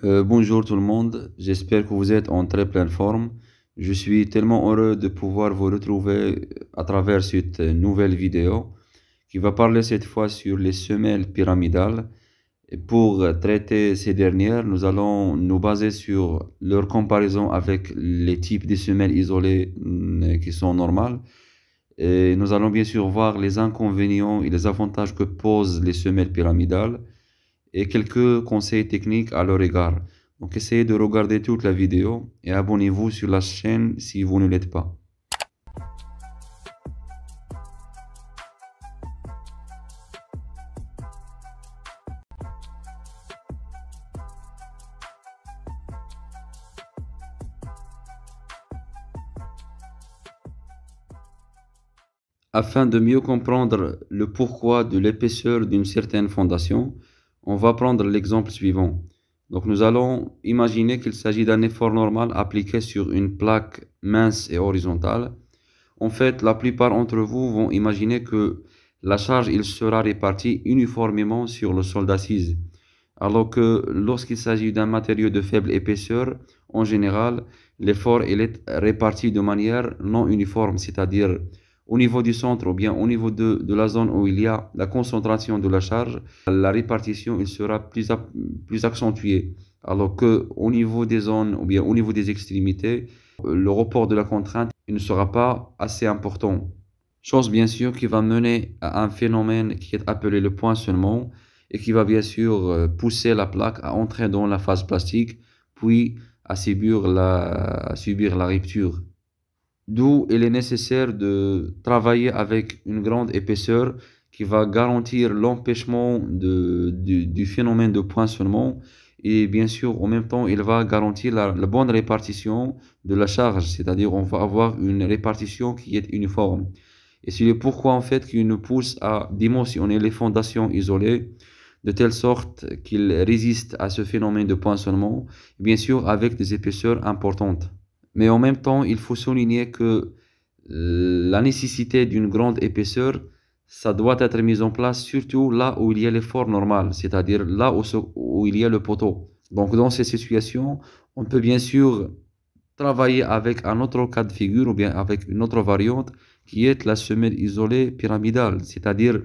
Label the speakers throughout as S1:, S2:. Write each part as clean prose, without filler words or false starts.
S1: Bonjour tout le monde, j'espère que vous êtes en très pleine forme. Je suis tellement heureux de pouvoir vous retrouver à travers cette nouvelle vidéo qui va parler cette fois sur les semelles pyramidales. Et pour traiter ces dernières, nous allons nous baser sur leur comparaison avec les types de semelles isolées qui sont normales. Et nous allons bien sûr voir les inconvénients et les avantages que posent les semelles pyramidales et quelques conseils techniques à leur égard. Donc essayez de regarder toute la vidéo et abonnez-vous sur la chaîne si vous ne l'êtes pas. Afin de mieux comprendre le pourquoi de l'épaisseur d'une certaine fondation, on va prendre l'exemple suivant. Donc nous allons imaginer qu'il s'agit d'un effort normal appliqué sur une plaque mince et horizontale. En fait, la plupart d'entre vous vont imaginer que la charge il sera répartie uniformément sur le sol d'assise, alors que lorsqu'il s'agit d'un matériau de faible épaisseur, en général, l'effort il est réparti de manière non uniforme, c'est-à-dire au niveau du centre ou bien au niveau de la zone où il y a la concentration de la charge, la répartition il sera plus accentuée, alors que au niveau des zones ou bien au niveau des extrémités, le report de la contrainte il ne sera pas assez important. Chose bien sûr qui va mener à un phénomène qui est appelé le poinçonnement et qui va bien sûr pousser la plaque à entrer dans la phase plastique, puis à subir la rupture. D'où il est nécessaire de travailler avec une grande épaisseur qui va garantir l'empêchement du phénomène de poinçonnement et bien sûr en même temps il va garantir la bonne répartition de la charge, c'est-à-dire on va avoir une répartition qui est uniforme. Et c'est le pourquoi en fait qu'il nous pousse à dimensionner les fondations isolées de telle sorte qu'ils résistent à ce phénomène de poinçonnement, bien sûr avec des épaisseurs importantes. Mais en même temps, il faut souligner que la nécessité d'une grande épaisseur, ça doit être mis en place surtout là où il y a l'effort normal, c'est-à-dire là où il y a le poteau. Donc dans ces situations, on peut bien sûr travailler avec un autre cas de figure ou bien avec une autre variante qui est la semelle isolée pyramidale, c'est-à-dire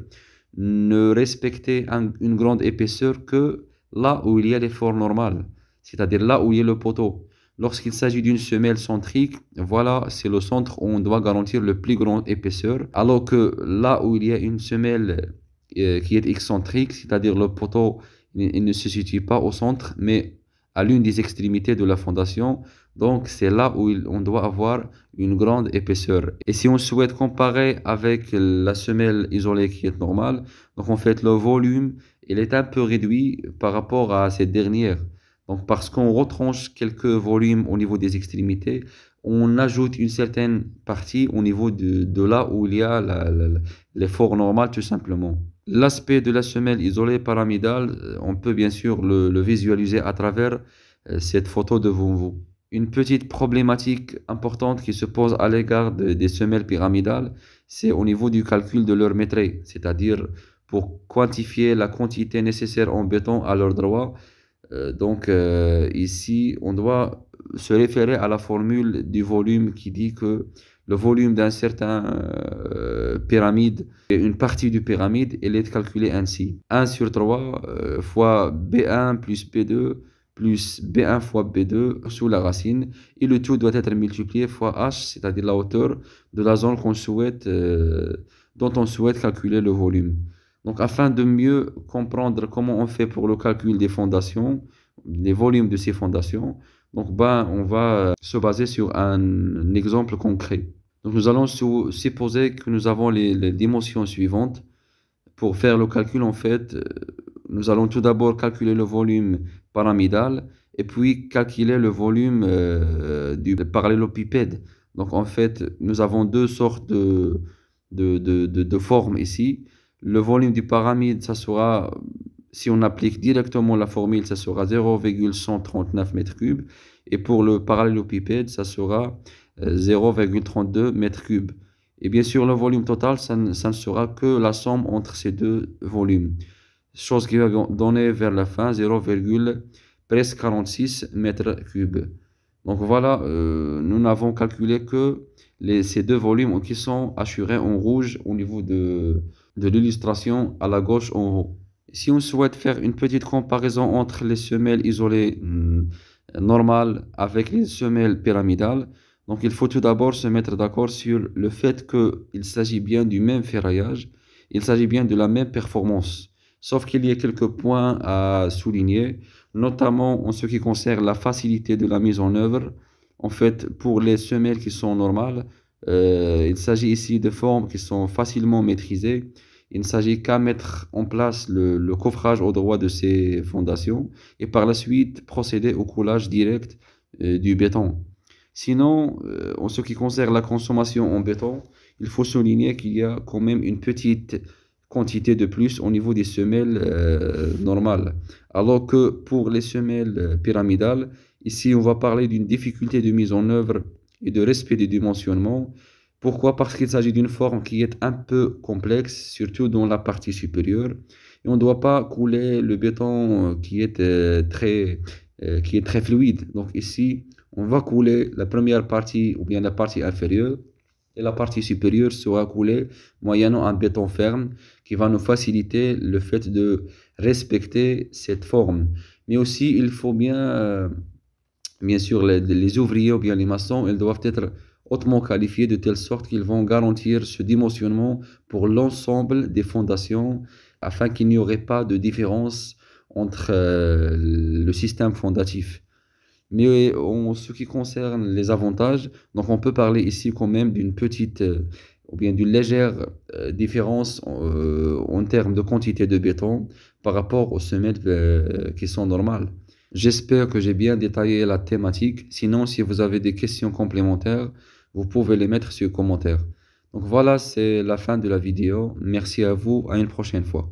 S1: ne respecter une grande épaisseur que là où il y a l'effort normal, c'est-à-dire là où il y a le poteau. Lorsqu'il s'agit d'une semelle centrique, voilà, c'est le centre où on doit garantir le plus grande épaisseur, alors que là où il y a une semelle qui est excentrique, c'est-à-dire le poteau, il ne se situe pas au centre, mais à l'une des extrémités de la fondation. Donc, c'est là où on doit avoir une grande épaisseur. Et si on souhaite comparer avec la semelle isolée qui est normale, donc en fait, le volume, il est un peu réduit par rapport à cette dernière. Donc, parce qu'on retranche quelques volumes au niveau des extrémités, on ajoute une certaine partie au niveau de là où il y a l'effort normal, tout simplement. L'aspect de la semelle isolée pyramidale, on peut bien sûr le visualiser à travers cette photo devant vous. Une petite problématique importante qui se pose à l'égard des semelles pyramidales, c'est au niveau du calcul de leur métrée, c'est-à-dire pour quantifier la quantité nécessaire en béton à leur droit. Ici, on doit se référer à la formule du volume qui dit que le volume d'un certain pyramide, une partie du pyramide, elle est calculée ainsi. 1 sur 3 fois B1 plus B2 plus B1 fois B2 sous la racine. Et le tout doit être multiplié fois H, c'est-à-dire la hauteur de la zone dont on souhaite calculer le volume. Donc, afin de mieux comprendre comment on fait pour le calcul des fondations, les volumes de ces fondations, on va se baser sur un exemple concret. Donc, nous allons supposer que nous avons les dimensions suivantes. Pour faire le calcul, en fait, nous allons tout d'abord calculer le volume pyramidal et puis calculer le volume du parallélopipède. Donc, en fait, nous avons deux sortes de formes ici. Le volume du pyramide, ça sera, si on applique directement la formule, ça sera 0,139 mètres cubes. Et pour le parallélopipède, ça sera 0,32 mètres cubes. Et bien sûr, le volume total, ça ne sera que la somme entre ces deux volumes. Chose qui va donner vers la fin 0,32 presque 46 mètres cubes. Donc voilà, nous n'avons calculé que ces deux volumes qui sont assurés en rouge au niveau de l'illustration à la gauche en haut. Si on souhaite faire une petite comparaison entre les semelles isolées normales avec les semelles pyramidales, donc il faut tout d'abord se mettre d'accord sur le fait qu'il s'agit bien du même ferraillage, il s'agit bien de la même performance. Sauf qu'il y a quelques points à souligner, notamment en ce qui concerne la facilité de la mise en œuvre. En fait, pour les semelles qui sont normales, il s'agit ici de formes qui sont facilement maîtrisées. Il ne s'agit qu'à mettre en place le coffrage au droit de ces fondations et par la suite procéder au coulage direct du béton. Sinon, en ce qui concerne la consommation en béton, il faut souligner qu'il y a quand même une petite quantité de plus au niveau des semelles normales. Alors que pour les semelles pyramidales, ici on va parler d'une difficulté de mise en œuvre et de respect des dimensionnements. Pourquoi? Parce qu'il s'agit d'une forme qui est un peu complexe, surtout dans la partie supérieure. Et on ne doit pas couler le béton qui est très fluide. Donc ici, on va couler la première partie ou bien la partie inférieure et la partie supérieure sera coulée moyennant un béton ferme qui va nous faciliter le fait de respecter cette forme. Mais aussi, il faut bien sûr, les ouvriers ou bien les maçons, ils doivent être hautement qualifiés de telle sorte qu'ils vont garantir ce dimensionnement pour l'ensemble des fondations afin qu'il n'y aurait pas de différence entre le système fondatif. Mais en ce qui concerne les avantages, donc on peut parler ici quand même d'une petite ou bien d'une légère différence en termes de quantité de béton par rapport aux semelles qui sont normales. J'espère que j'ai bien détaillé la thématique. Sinon, si vous avez des questions complémentaires, vous pouvez les mettre sur commentaire. Donc voilà, c'est la fin de la vidéo. Merci à vous, à une prochaine fois.